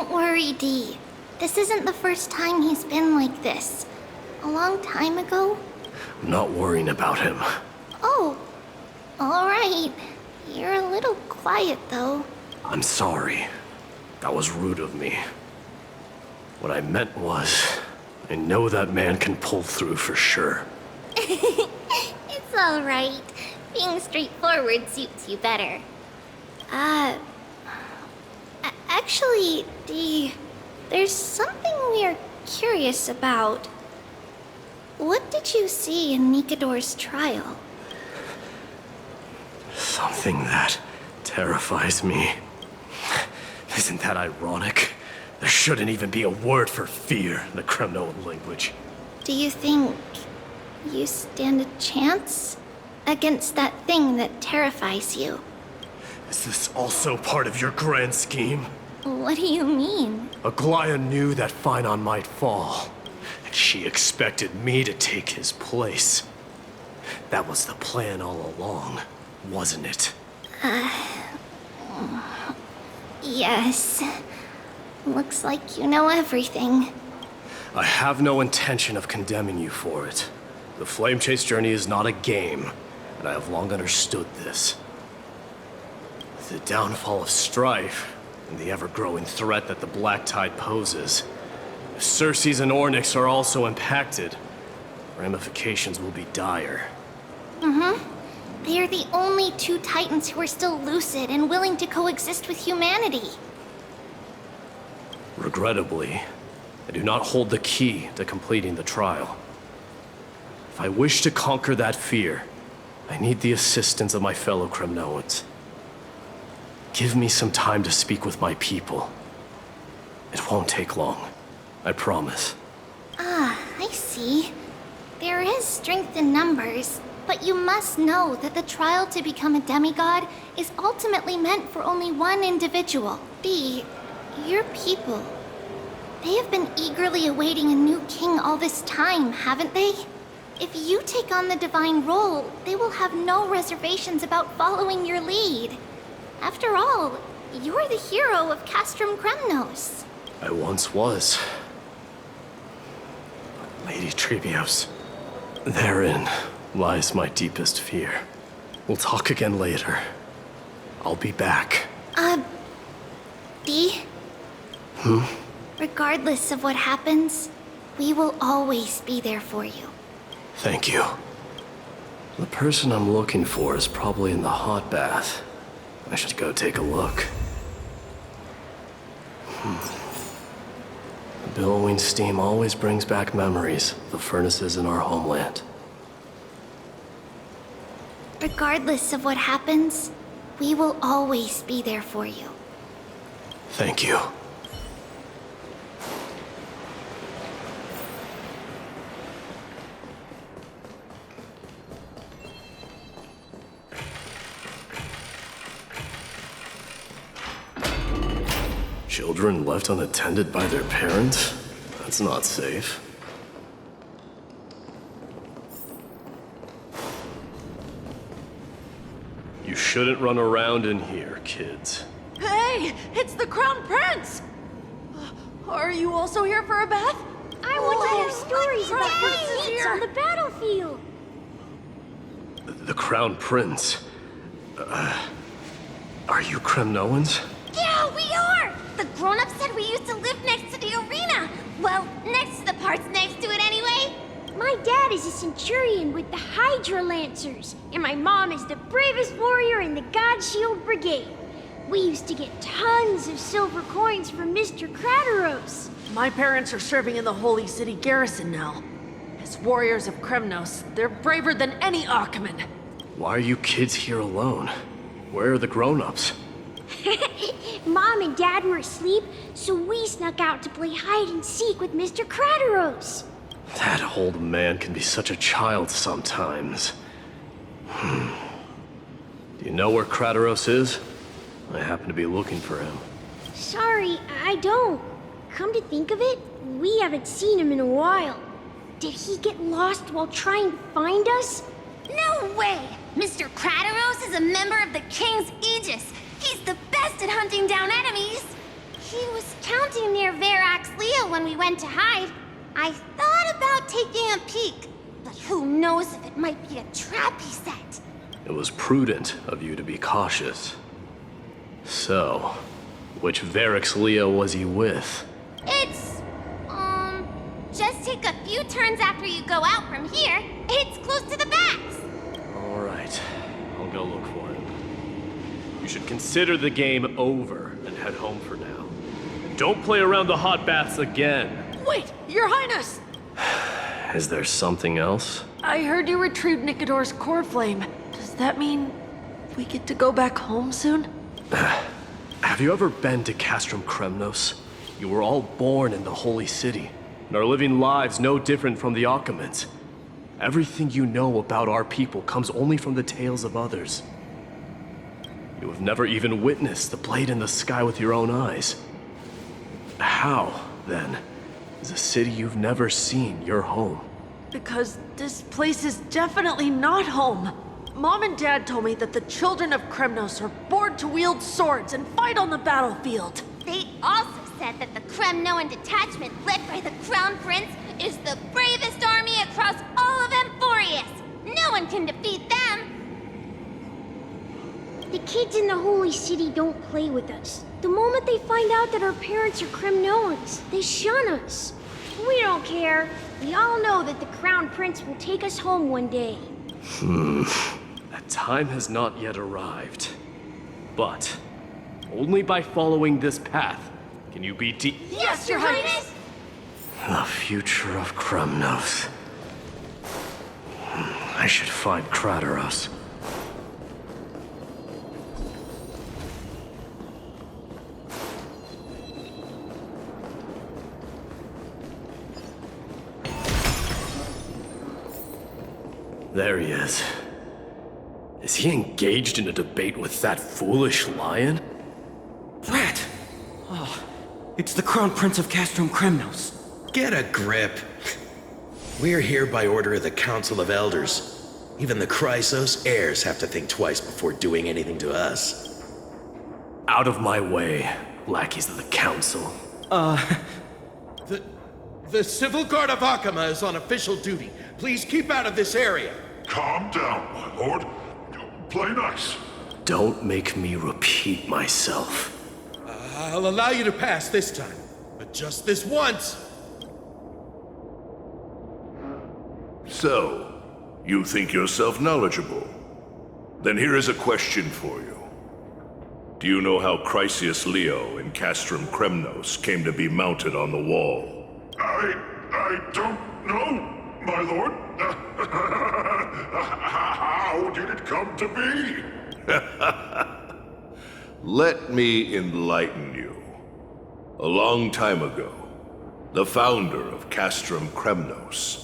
Don't worry, Dee. This isn't the first time he's been like this. A long time ago. I'm not worrying about him. Oh, alright. You're a little quiet, though. I'm sorry. That was rude of me. What I meant was, I know that man can pull through for sure. It's alright. Being straightforward suits you better. Actually, Dee, there's something we are curious about. What did you see in Nikador's trial? Something that terrifies me. Isn't that ironic? There shouldn't even be a word for fear in the Kremnoan language. Do you think you stand a chance against that thing that terrifies you? Is this also part of your grand scheme? What do you mean? Aglaya knew that Phynon might fall, and she expected me to take his place. That was the plan all along, wasn't it? Yes. Looks like you know everything. I have no intention of condemning you for it. The Flame Chase journey is not a game, and I have long understood this. With the downfall of Strife, and the ever-growing threat that the Black Tide poses, if Circes and Ornyx are also impacted, ramifications will be dire. They are the only two Titans who are still lucid and willing to coexist with humanity. Regrettably, I do not hold the key to completing the trial. If I wish to conquer that fear, I need the assistance of my fellow Kremnoans. Give me some time to speak with my people. It won't take long, I promise. I see. There is strength in numbers, but you must know that the trial to become a demigod is ultimately meant for only one individual. Your people. They have been eagerly awaiting a new king all this time, haven't they? If you take on the divine role, they will have no reservations about following your lead. After all, you're the hero of Castrum Kremnos. I once was. Lady Trebios, therein lies my deepest fear. We'll talk again later. I'll be back. Dee? Regardless of what happens, we will always be there for you. Thank you. The person I'm looking for is probably in the hot bath. I should go take a look. The billowing steam always brings back memories of the furnaces in our homeland. Regardless of what happens, we will always be there for you. Thank you. Children left unattended by their parents? That's not safe. You shouldn't run around in here, kids. Hey, it's the Crown Prince! Are you also here for a bath? I want to hear stories Crown about Prince your is feats here. on the battlefield. The Crown Prince. Are you Kremnoans? Yeah, we are! The grown-ups said we used to live next to the arena. Well, next to the parts next to it anyway. My dad is a centurion with the Hydra Lancers, and my mom is the bravest warrior in the God Shield Brigade. We used to get tons of silver coins from Mr. Crateros. My parents are serving in the Holy City garrison now. As warriors of Kremnos, they're braver than any Achaemen. Why are you kids here alone? Where are the grown-ups? Mom and Dad were asleep, so we snuck out to play hide and seek with Mr. Crateros. That old man can be such a child sometimes. Do you know where Crateros is? I happen to be looking for him. Sorry, I don't. Come to think of it, we haven't seen him in a while. Did he get lost while trying to find us? No way! Mr. Crateros is a member of the King's Aegis. He's the best at hunting down enemies. She was counting near Verax Leo when we went to hide. I thought about taking a peek, but who knows if it might be a trap he set. It was prudent of you to be cautious. So, which Verax Leo was he with? It's, just take a few turns after you go out from here. It's close to the bats. All right, I'll go look for him. You should consider the game over and head home for now. And don't play around the hot baths again. Wait, Your Highness! Is there something else? I heard you retrieved Nicodor's core flame. Does that mean we get to go back home soon? Have you ever been to Castrum Kremnos? You were all born in the Holy City, and are living lives no different from the Achaemenids. Everything you know about our people comes only from the tales of others. You have never even witnessed the blade in the sky with your own eyes. How, then, is a city you've never seen your home? Because this place is definitely not home. Mom and Dad told me that the children of Kremnos are born to wield swords and fight on the battlefield. They also said that the Kremnoan detachment led by the Crown Prince is the bravest army across all of Amphorius. No one can defeat them. The kids in the Holy City don't play with us. The moment they find out that our parents are Kremnoans, they shun us. We don't care. We all know that the Crown Prince will take us home one day. That time has not yet arrived. But only by following this path can you be Yes, Your Highness! the future of Kremnos. I should find Krateros. There he is. Is he engaged in a debate with that foolish lion? Rat! Oh, it's the Crown Prince of Castrum Kremnos. Get a grip. We're here by order of the Council of Elders. Even the Chrysos heirs have to think twice before doing anything to us. Out of my way, lackeys of the Council. The Civil Guard of Akama is on official duty. Please keep out of this area. Calm down, my lord. Play nice. Don't make me repeat myself. I'll allow you to pass this time, but just this once. So, you think yourself knowledgeable? Then here is a question for you. Do you know how Chrysius Leo in Castrum Kremnos came to be mounted on the wall? I don't know, my lord. How did it come to be? Let me enlighten you. A long time ago, the founder of Castrum Kremnos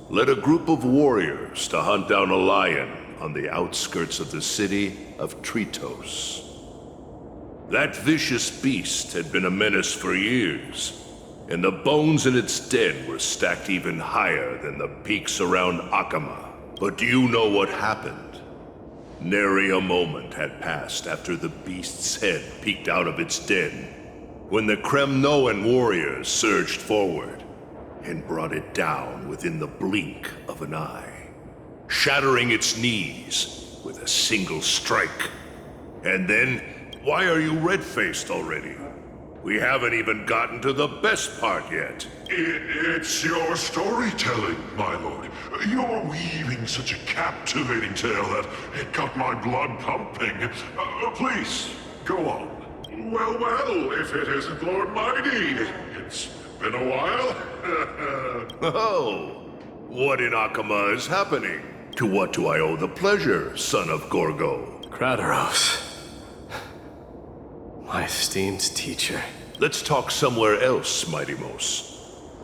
led a group of warriors to hunt down a lion on the outskirts of the city of Tritos. That vicious beast had been a menace for years, and the bones in its den were stacked even higher than the peaks around Akama. But do you know what happened? Nary a moment had passed after the beast's head peeked out of its den, when the Kremnoan warriors surged forward and brought it down within the blink of an eye, shattering its knees with a single strike. And then, why are you red-faced already? We haven't even gotten to the best part yet. It's your storytelling, my lord. You're weaving such a captivating tale that it got my blood pumping. Please, go on. Well, if it isn't Lord Mighty. It's been a while. Oh, what in Akama is happening? To what do I owe the pleasure, son of Gorgo? Krateros. My esteemed teacher. Let's talk somewhere else, Mighty Mos.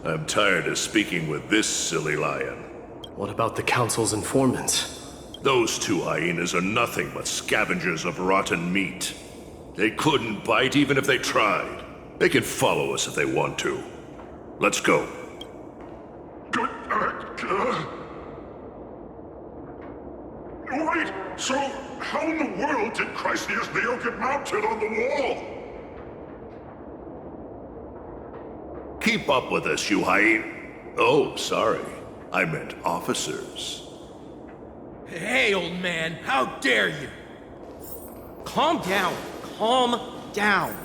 I'm tired of speaking with this silly lion. What about the Council's informants? Those two hyenas are nothing but scavengers of rotten meat. They couldn't bite even if they tried. They can follow us if they want to. Let's go. Wait, so how in the world did Chrysius Leo get mounted on the wall? Keep up with us, you hyena. Oh, sorry. I meant officers. Hey, old man, how dare you? Calm down. Calm down.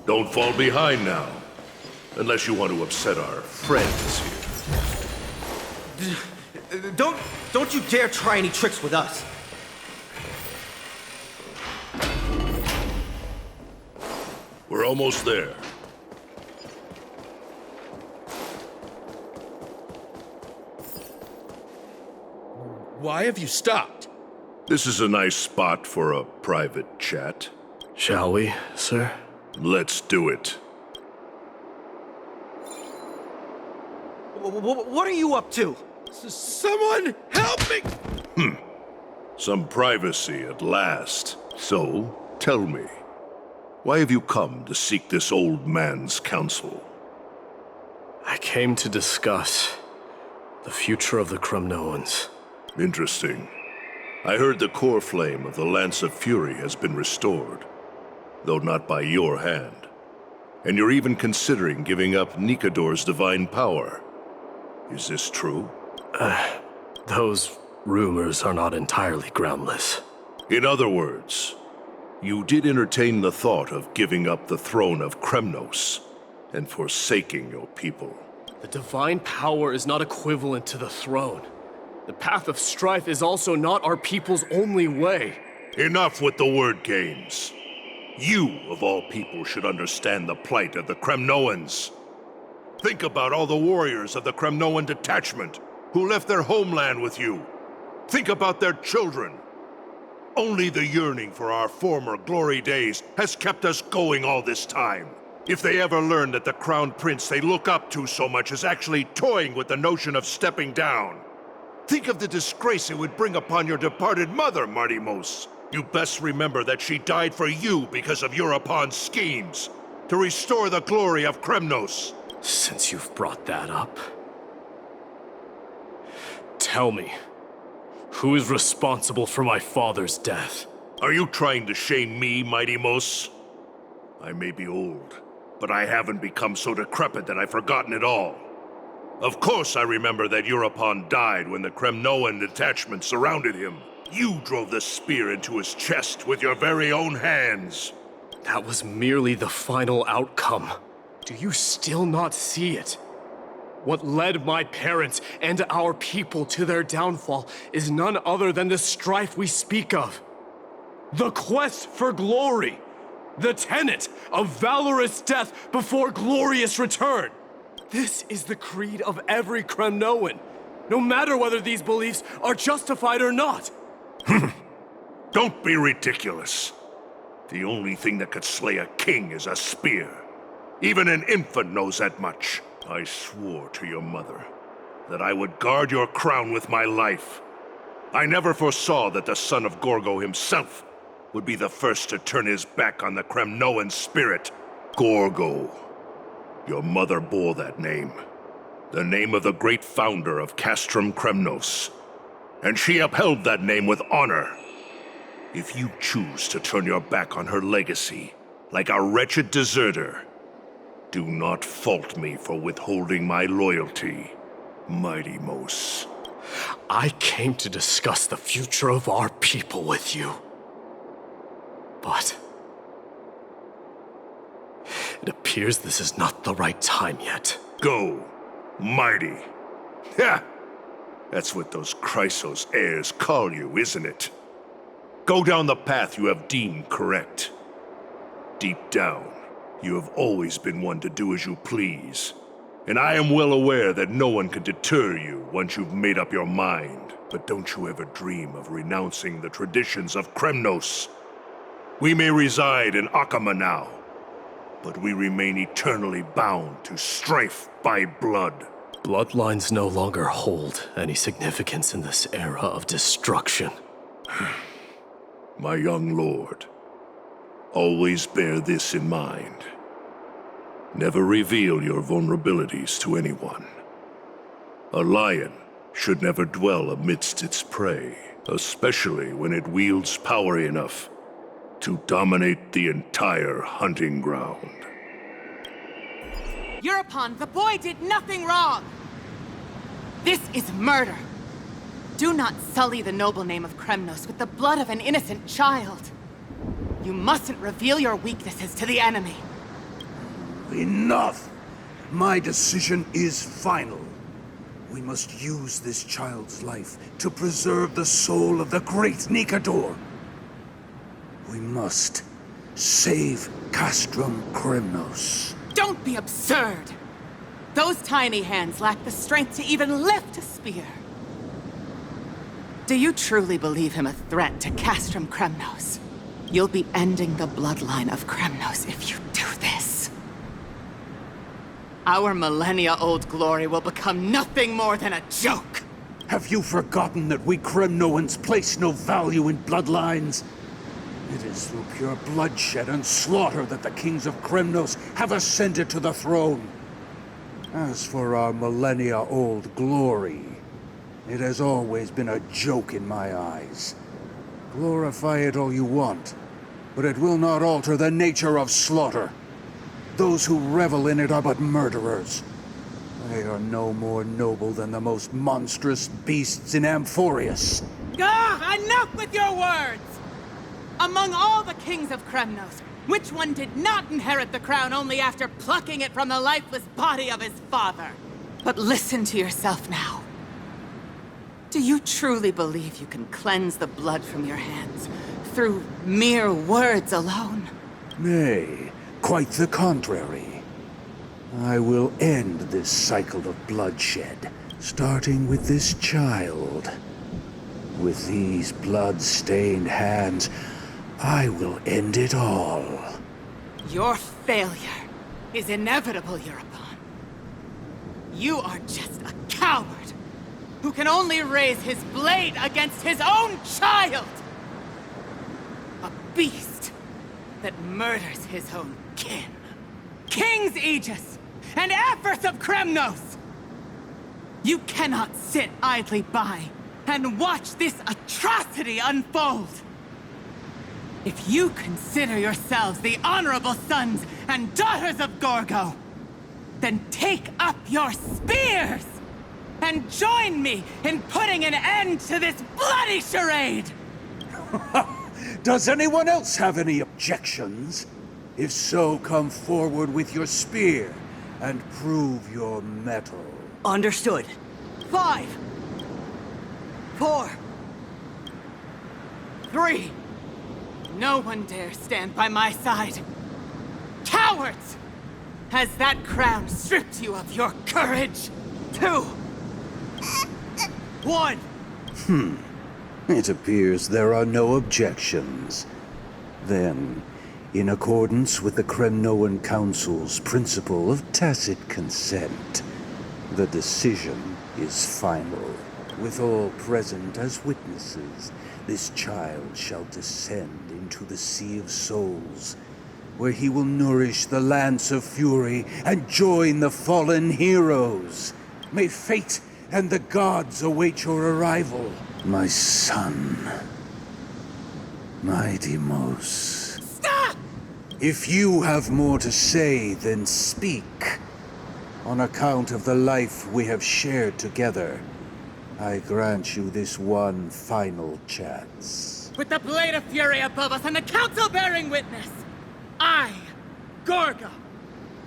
Don't fall behind now. Unless you want to upset our friends here. Don't you dare try any tricks with us. We're almost there. Why have you stopped? This is a nice spot for a private chat. Shall we, sir? Let's do it. What are you up to? Someone help me! Some privacy at last. So, tell me, why have you come to seek this old man's counsel? I came to discuss the future of the Kremnoans. Interesting. I heard the core flame of the Lance of Fury has been restored, though not by your hand. And you're even considering giving up Nikador's divine power. Is this true? Those rumors are not entirely groundless. In other words, you did entertain the thought of giving up the throne of Kremnos and forsaking your people. The divine power is not equivalent to the throne. The path of strife is also not our people's only way. Enough with the word games. You, of all people, should understand the plight of the Kremnoans. Think about all the warriors of the Kremnoan detachment who left their homeland with you. Think about their children. Only the yearning for our former glory days has kept us going all this time. If they ever learn that the crown prince they look up to so much is actually toying with the notion of stepping down, think of the disgrace it would bring upon your departed mother, Martimos. You best remember that she died for you because of Europon's schemes, to restore the glory of Kremnos. Since you've brought that up, tell me, who is responsible for my father's death? Are you trying to shame me, Martimos? I may be old, but I haven't become so decrepit that I've forgotten it all. Of course I remember that Europon died when the Kremnoan detachment surrounded him. You drove the spear into his chest with your very own hands. That was merely the final outcome. Do you still not see it? What led my parents and our people to their downfall is none other than the strife we speak of. The quest for glory. The tenet of valorous death before glorious return. This is the creed of every Kremnoan, no matter whether these beliefs are justified or not. Don't be ridiculous. The only thing that could slay a king is a spear. Even an infant knows that much. I swore to your mother that I would guard your crown with my life. I never foresaw that the son of Gorgo himself would be the first to turn his back on the Kremnoan spirit. Gorgo. Your mother bore that name. The name of the great founder of Castrum Kremnos. And she upheld that name with honor. If you choose to turn your back on her legacy, like a wretched deserter, do not fault me for withholding my loyalty, Martimos. I came to discuss the future of our people with you. But it appears this is not the right time yet. Go, mighty. Ha! That's what those Chrysos heirs call you, isn't it? Go down the path you have deemed correct. Deep down, you have always been one to do as you please. And I am well aware that no one can deter you once you've made up your mind. But don't you ever dream of renouncing the traditions of Kremnos. We may reside in Akama now, but we remain eternally bound to strife by blood. Bloodlines no longer hold any significance in this era of destruction. My young lord, always bear this in mind. Never reveal your vulnerabilities to anyone. A lion should never dwell amidst its prey, especially when it wields power enough to dominate the entire hunting ground. Euripon, the boy did nothing wrong! This is murder! Do not sully the noble name of Kremnos with the blood of an innocent child! You mustn't reveal your weaknesses to the enemy! Enough! My decision is final. We must use this child's life to preserve the soul of the great Nikador. We must save Castrum Kremnos. Don't be absurd! Those tiny hands lack the strength to even lift a spear. Do you truly believe him a threat to Castrum Kremnos? You'll be ending the bloodline of Kremnos if you do this. Our millennia-old glory will become nothing more than a joke! Have you forgotten that we Kremnoans place no value in bloodlines? It is through pure bloodshed and slaughter that the kings of Kremnos have ascended to the throne. As for our millennia-old glory, it has always been a joke in my eyes. Glorify it all you want, but it will not alter the nature of slaughter. Those who revel in it are but murderers. They are no more noble than the most monstrous beasts in Amphorius. Enough with your words! Among all the kings of Kremnos, which one did not inherit the crown only after plucking it from the lifeless body of his father? But listen to yourself now. Do you truly believe you can cleanse the blood from your hands through mere words alone? Nay, quite the contrary. I will end this cycle of bloodshed, starting with this child. With these blood-stained hands, I will end it all. Your failure is inevitable, Euripon. You are just a coward who can only raise his blade against his own child! A beast that murders his own kin. King's Aegis and Aphris of Kremnos! You cannot sit idly by and watch this atrocity unfold! If you consider yourselves the honorable sons and daughters of Gorgo, then take up your spears and join me in putting an end to this bloody charade! Does anyone else have any objections? If so, come forward with your spear and prove your mettle. Understood. 5, 4, 3. No one dare stand by my side. Cowards! Has that crown stripped you of your courage? 2, 1. It appears there are no objections. Then, in accordance with the Kremnoan Council's principle of tacit consent, the decision is final. With all present as witnesses, this child shall descend into the Sea of Souls, where he will nourish the Lance of Fury and join the fallen heroes. May fate and the gods await your arrival, my son. My Deimos. Stop! If you have more to say, then speak. On account of the life we have shared together, I grant you this one final chance. With the Blade of Fury above us and the Council bearing witness, I, Gorgo,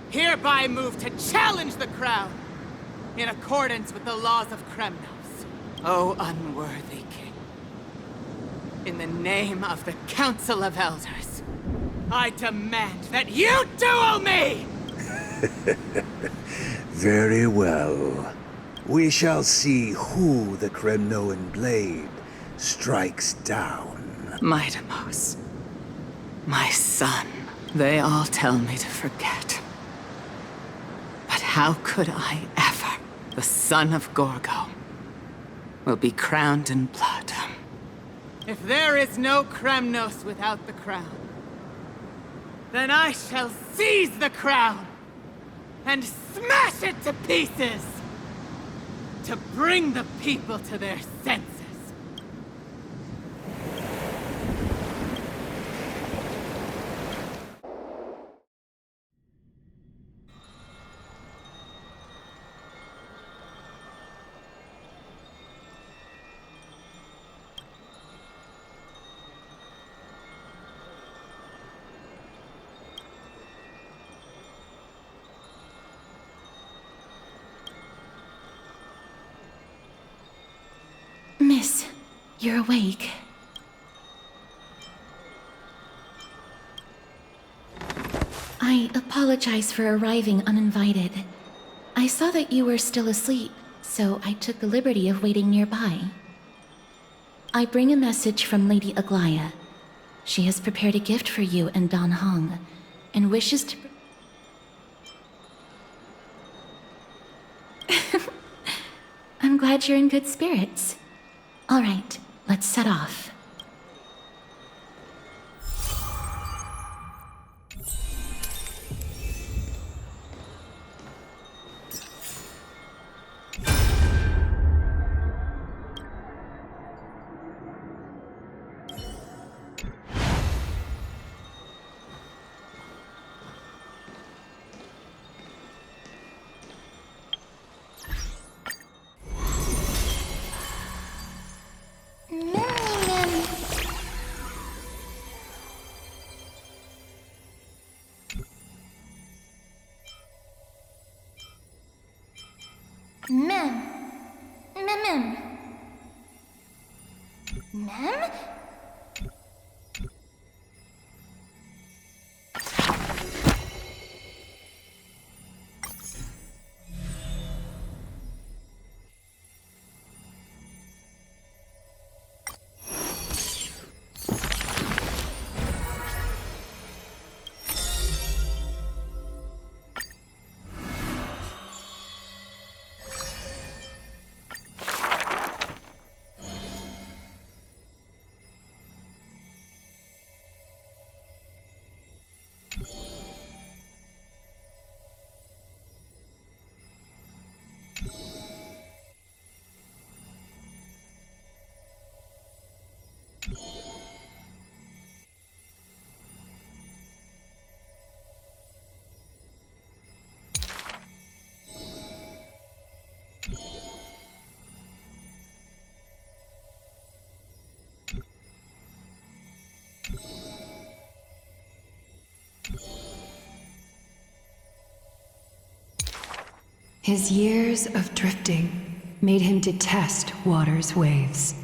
hereby move to challenge the crown in accordance with the laws of Kremnos. O unworthy king, in the name of the Council of Elders, I demand that you duel me! Very well. We shall see who the Kremnoan blade strikes down. My Deimos, my son, they all tell me to forget. But how could I ever, the son of Gorgo, will be crowned in blood? If there is no Kremnos without the crown, then I shall seize the crown and smash it to pieces! to bring the people to their senses. Miss, you're awake. I apologize for arriving uninvited. I saw that you were still asleep, so I took the liberty of waiting nearby. I bring a message from Lady Aglaya. She has prepared a gift for you and Don Hong, and wishes to... I'm glad you're in good spirits. All right, let's set off. Mem. Mem. Mem? His years of drifting made him detest water's waves.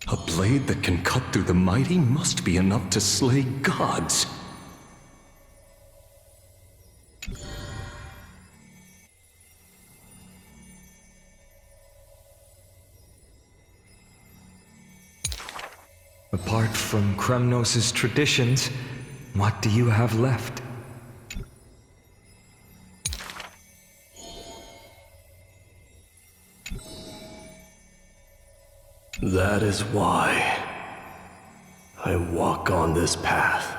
A blade that can cut through the mighty must be enough to slay gods. Apart from Kremnos' traditions, what do you have left? That is why I walk on this path.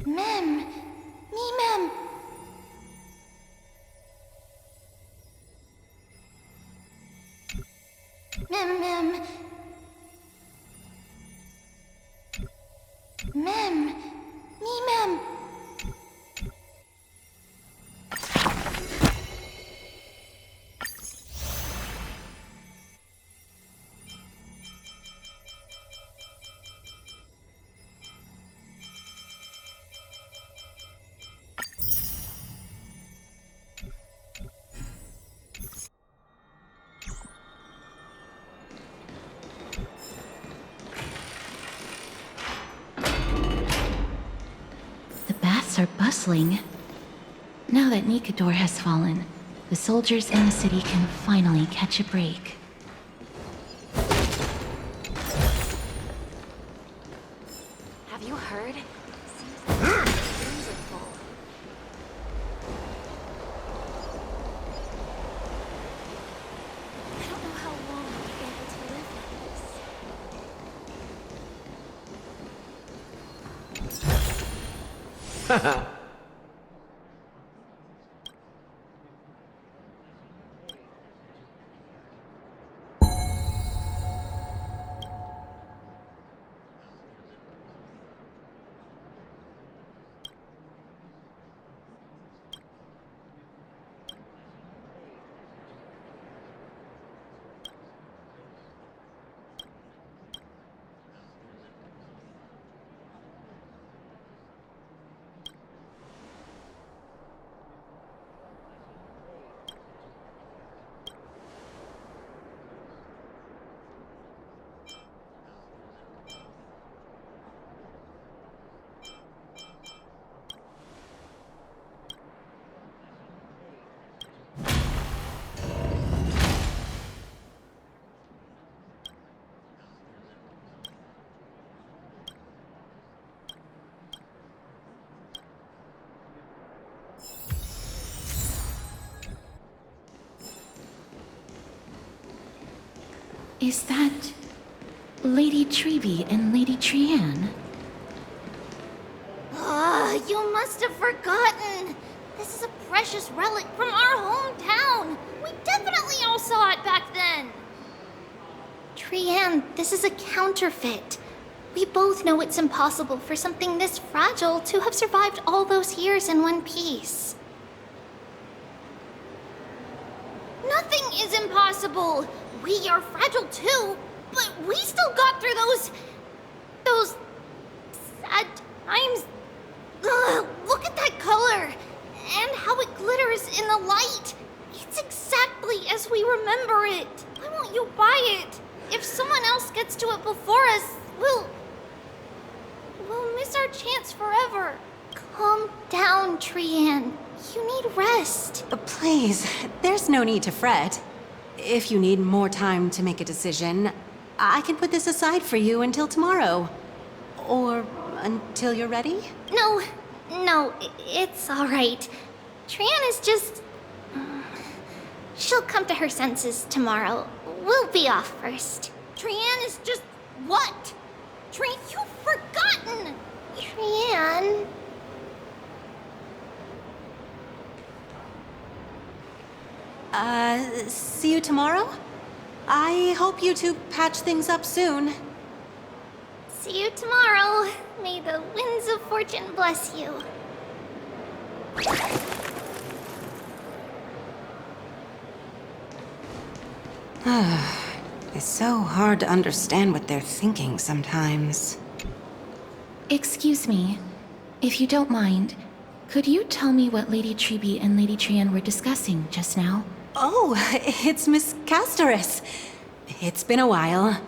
Mem. Mem. Mem. Mem. Mem. are bustling. Now that Nikador has fallen, the soldiers in the city can finally catch a break. Have you heard? Seems like the rooms are full. I don't know how long I'll be able to live like this. Is that Lady Treby and Lady Trianne? You must have forgotten. This is a precious relic from our hometown. We definitely all saw it back then. Trianne, this is a counterfeit. We both know it's impossible for something this fragile to have survived all those years in one piece. Nothing is impossible. We are fragile too, but we still got through those sad times. Ugh, look at that color and how it glitters in the light. It's exactly as we remember it. Why won't you buy it? If someone else gets to it before us, we'll miss our chance forever. Calm down, Trianne. You need rest. Please, there's no need to fret. If you need more time to make a decision, I can put this aside for you until tomorrow. Or until you're ready? No, it's all right. Trianne is just... She'll come to her senses tomorrow. We'll be off first. Trianne is just... what? You've forgotten! Trianne... See you tomorrow? I hope you two patch things up soon. See you tomorrow. May the winds of fortune bless you. It's so hard to understand what they're thinking sometimes. Excuse me, if you don't mind, could you tell me what Lady Treby and Lady Trianne were discussing just now? Oh, it's Miss Castoris. It's been a while.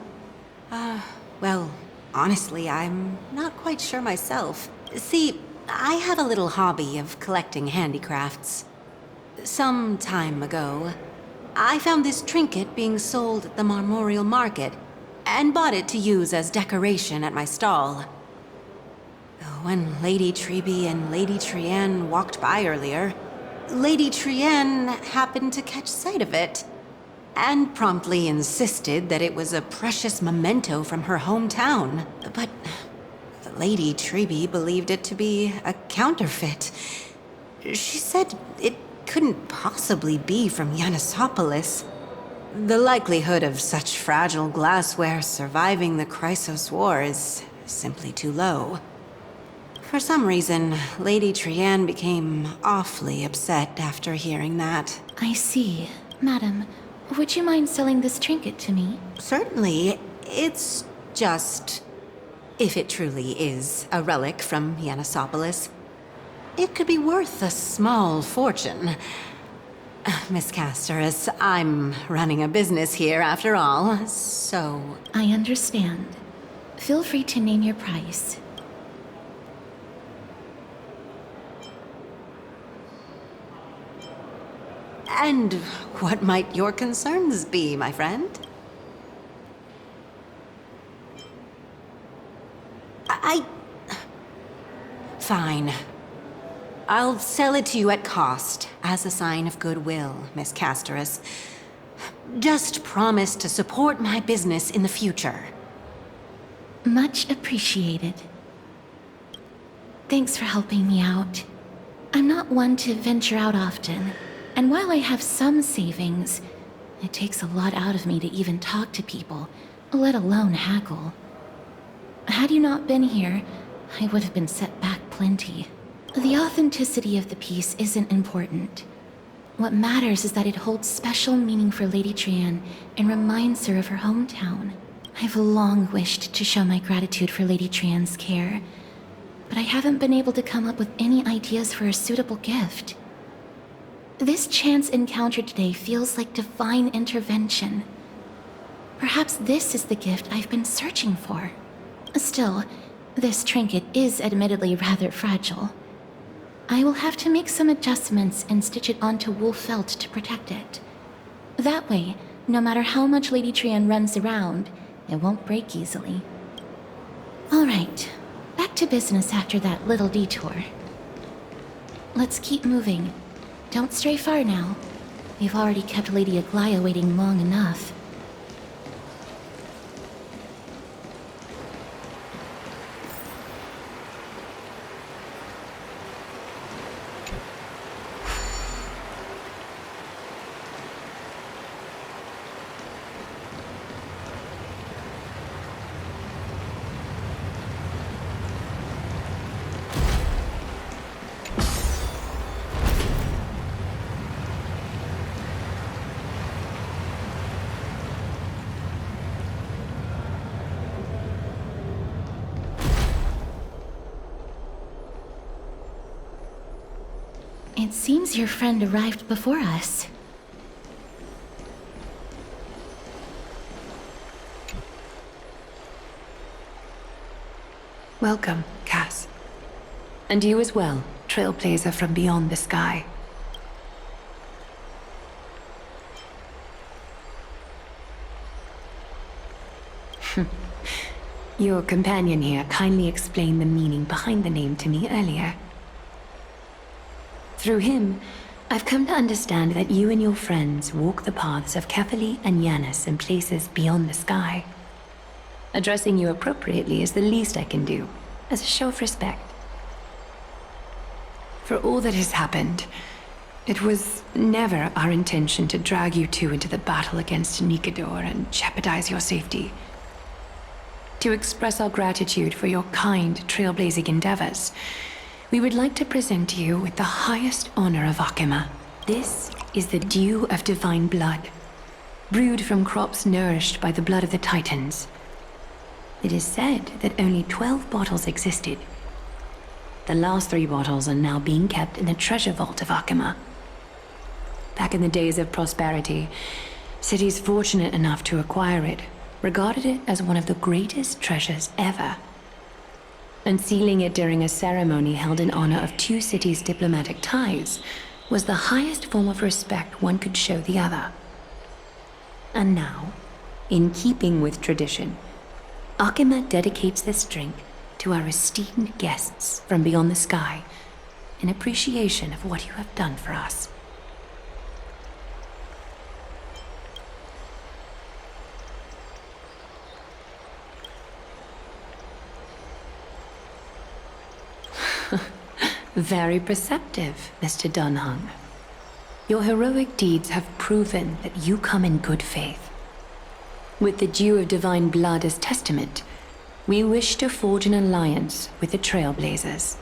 Well, honestly, I'm not quite sure myself. See, I have a little hobby of collecting handicrafts. Some time ago, I found this trinket being sold at the Marmorial Market, and bought it to use as decoration at my stall. When Lady Treby and Lady Trianne walked by earlier, Lady Trianne happened to catch sight of it, and promptly insisted that it was a precious memento from her hometown. But Lady Treby believed it to be a counterfeit. She said it couldn't possibly be from Yanisopolis. The likelihood of such fragile glassware surviving the Chrysos War is simply too low. For some reason, Lady Trianne became awfully upset after hearing that. I see. Madam, would you mind selling this trinket to me? Certainly. It's just... if it truly is a relic from Yanisopolis, it could be worth a small fortune. Miss Castoris, I'm running a business here after all, so... I understand. Feel free to name your price. And what might your concerns be, my friend? Fine. I'll sell it to you at cost, as a sign of goodwill, Miss Castorus. Just promise to support my business in the future. Much appreciated. Thanks for helping me out. I'm not one to venture out often, and while I have some savings, it takes a lot out of me to even talk to people, let alone haggle. Had you not been here, I would have been set back plenty. The authenticity of the piece isn't important. What matters is that it holds special meaning for Lady Trian and reminds her of her hometown. I've long wished to show my gratitude for Lady Trian's care, but I haven't been able to come up with any ideas for a suitable gift. This chance encounter today feels like divine intervention. Perhaps this is the gift I've been searching for. Still, this trinket is admittedly rather fragile. I will have to make some adjustments and stitch it onto wool felt to protect it. That way, no matter how much Lady Trian runs around, it won't break easily. All right, back to business after that little detour. Let's keep moving. Don't stray far now. We've already kept Lady Aglaia waiting long enough. It seems your friend arrived before us. Welcome, Cass. And you as well, trailblazer from beyond the sky. Your companion here kindly explained the meaning behind the name to me earlier. Through him, I've come to understand that you and your friends walk the paths of Kefali and Yanis in places beyond the sky. Addressing you appropriately is the least I can do, as a show of respect. For all that has happened, it was never our intention to drag you two into the battle against Nikador and jeopardize your safety. To express our gratitude for your kind, trailblazing endeavors, we would like to present you with the highest honor of Akima. This is the dew of divine blood, brewed from crops nourished by the blood of the Titans. It is said that only 12 bottles existed. The last 3 bottles are now being kept in the treasure vault of Akima. Back in the days of prosperity, cities fortunate enough to acquire it regarded it as one of the greatest treasures ever. Unsealing it during a ceremony held in honor of 2 cities' diplomatic ties was the highest form of respect one could show the other. And now, in keeping with tradition, Akima dedicates this drink to our esteemed guests from beyond the sky in appreciation of what you have done for us. Very perceptive, Mr. Dunhung. Your heroic deeds have proven that you come in good faith. With the dew of divine blood as testament, we wish to forge an alliance with the Trailblazers.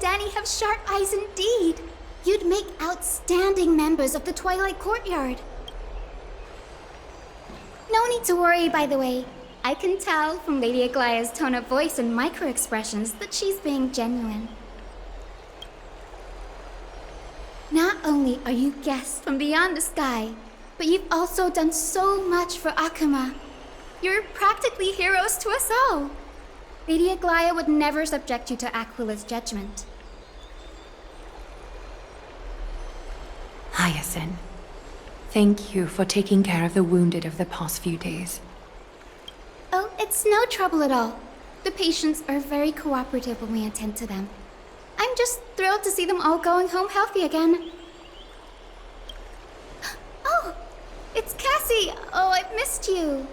Danny have sharp eyes indeed. You'd make outstanding members of the Twilight Courtyard. No need to worry, by the way. I can tell from Lady Aglaya's tone of voice and micro-expressions that she's being genuine. Not only are you guests from beyond the sky, but you've also done so much for Akuma. You're practically heroes to us all. Lady Aglaya would never subject you to Aquila's judgment. Hyacinth, thank you for taking care of the wounded of the past few days. Oh, it's no trouble at all. The patients are very cooperative when we attend to them. I'm just thrilled to see them all going home healthy again. Oh, it's Cassie! Oh, I've missed you.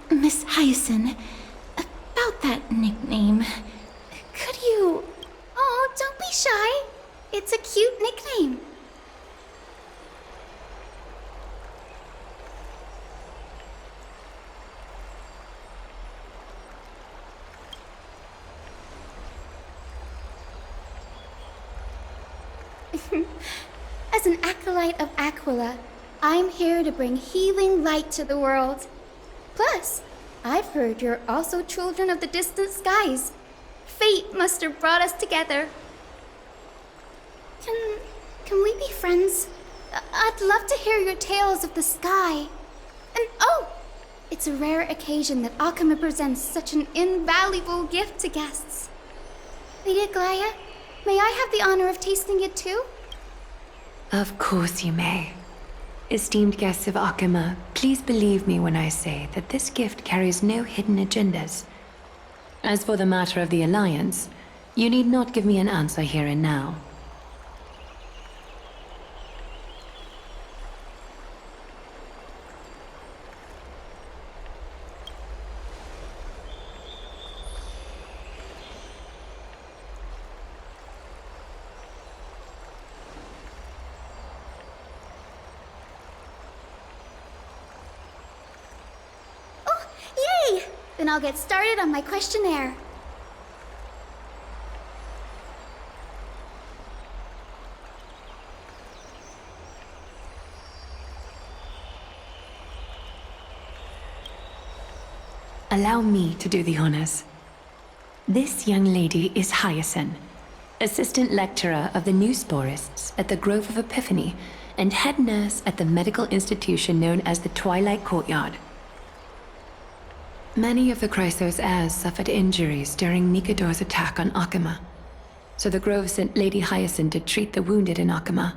Miss Hyacinth, about that nickname, could you... Oh, don't be shy. It's a cute nickname. As an acolyte of Aquila, I'm here to bring healing light to the world. Plus, I've heard you're also children of the distant skies. Fate must have brought us together. Can we be friends? I'd love to hear your tales of the sky. And oh, it's a rare occasion that Akuma presents such an invaluable gift to guests. Lady Aglaya, may I have the honor of tasting it too? Of course you may. Esteemed guests of Akuma, please believe me when I say that this gift carries no hidden agendas. As for the matter of the Alliance, you need not give me an answer here and now. Then I'll get started on my questionnaire. Allow me to do the honors. This young lady is Hyacinth, assistant lecturer of the new sporists at the Grove of Epiphany and head nurse at the medical institution known as the Twilight Courtyard. Many of the Chrysos heirs suffered injuries during Nikador's attack on Akuma, so the Grove sent Lady Hyacinth to treat the wounded in Akuma.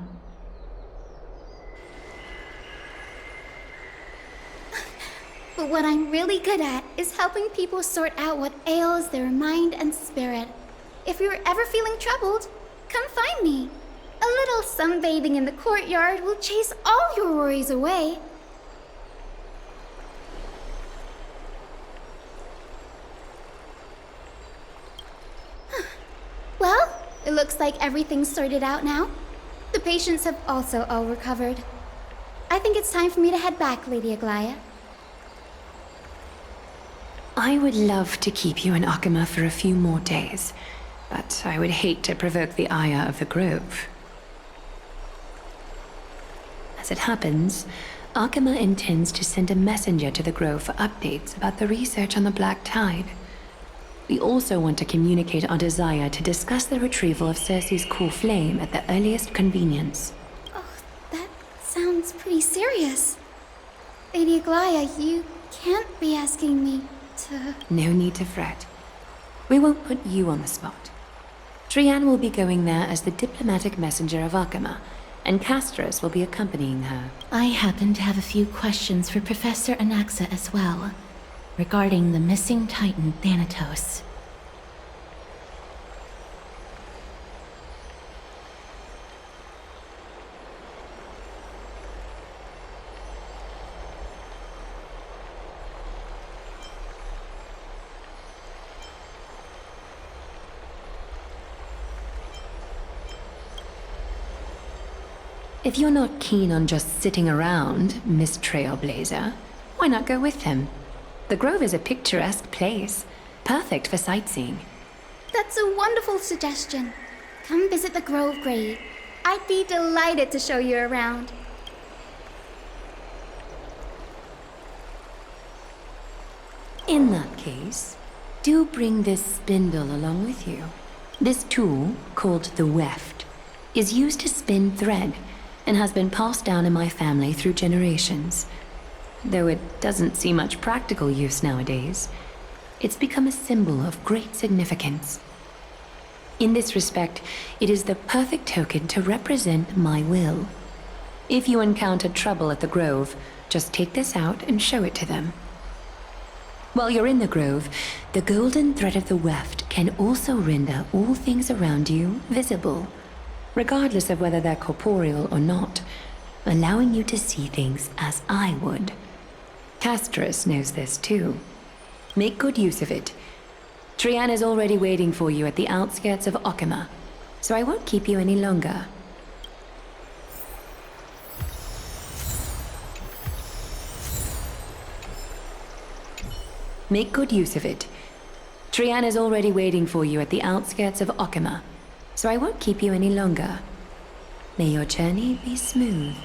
But what I'm really good at is helping people sort out what ails their mind and spirit. If you're ever feeling troubled, come find me. A little sunbathing in the courtyard will chase all your worries away. Well, it looks like everything's sorted out now. The patients have also all recovered. I think it's time for me to head back, Lady Aglaya. I would love to keep you in Akuma for a few more days, but I would hate to provoke the ire of the Grove. As it happens, Akuma intends to send a messenger to the Grove for updates about the research on the Black Tide. We also want to communicate our desire to discuss the retrieval of Circe's core flame at the earliest convenience. Oh, that sounds pretty serious. Lady Aglaya, you can't be asking me to... No need to fret. We won't put you on the spot. Trianne will be going there as the diplomatic messenger of Akuma, and Castris will be accompanying her. I happen to have a few questions for Professor Anaxa as well, regarding the missing Titan Thanatos. If you're not keen on just sitting around, Miss Trailblazer, why not go with him? The Grove is a picturesque place, Perfect for sightseeing. That's a wonderful suggestion. Come visit the Grove Grave. I'd be delighted to show you around. In that case, do bring this spindle along with you. This tool, called the weft, is used to spin thread and has been passed down in my family through generations. Though it doesn't see much practical use nowadays, it's become a symbol of great significance. In this respect, it is the perfect token to represent my will. If you encounter trouble at the Grove, just take this out and show it to them. While you're in the Grove, the golden thread of the weft can also render all things around you visible, regardless of whether they're corporeal or not, allowing you to see things as I would. Castorus knows this too. Make good use of it. Trian is already waiting for you at the outskirts of Okima, so I won't keep you any longer. Make good use of it. Trian is already waiting for you at the outskirts of Okima, so I won't keep you any longer. May your journey be smooth.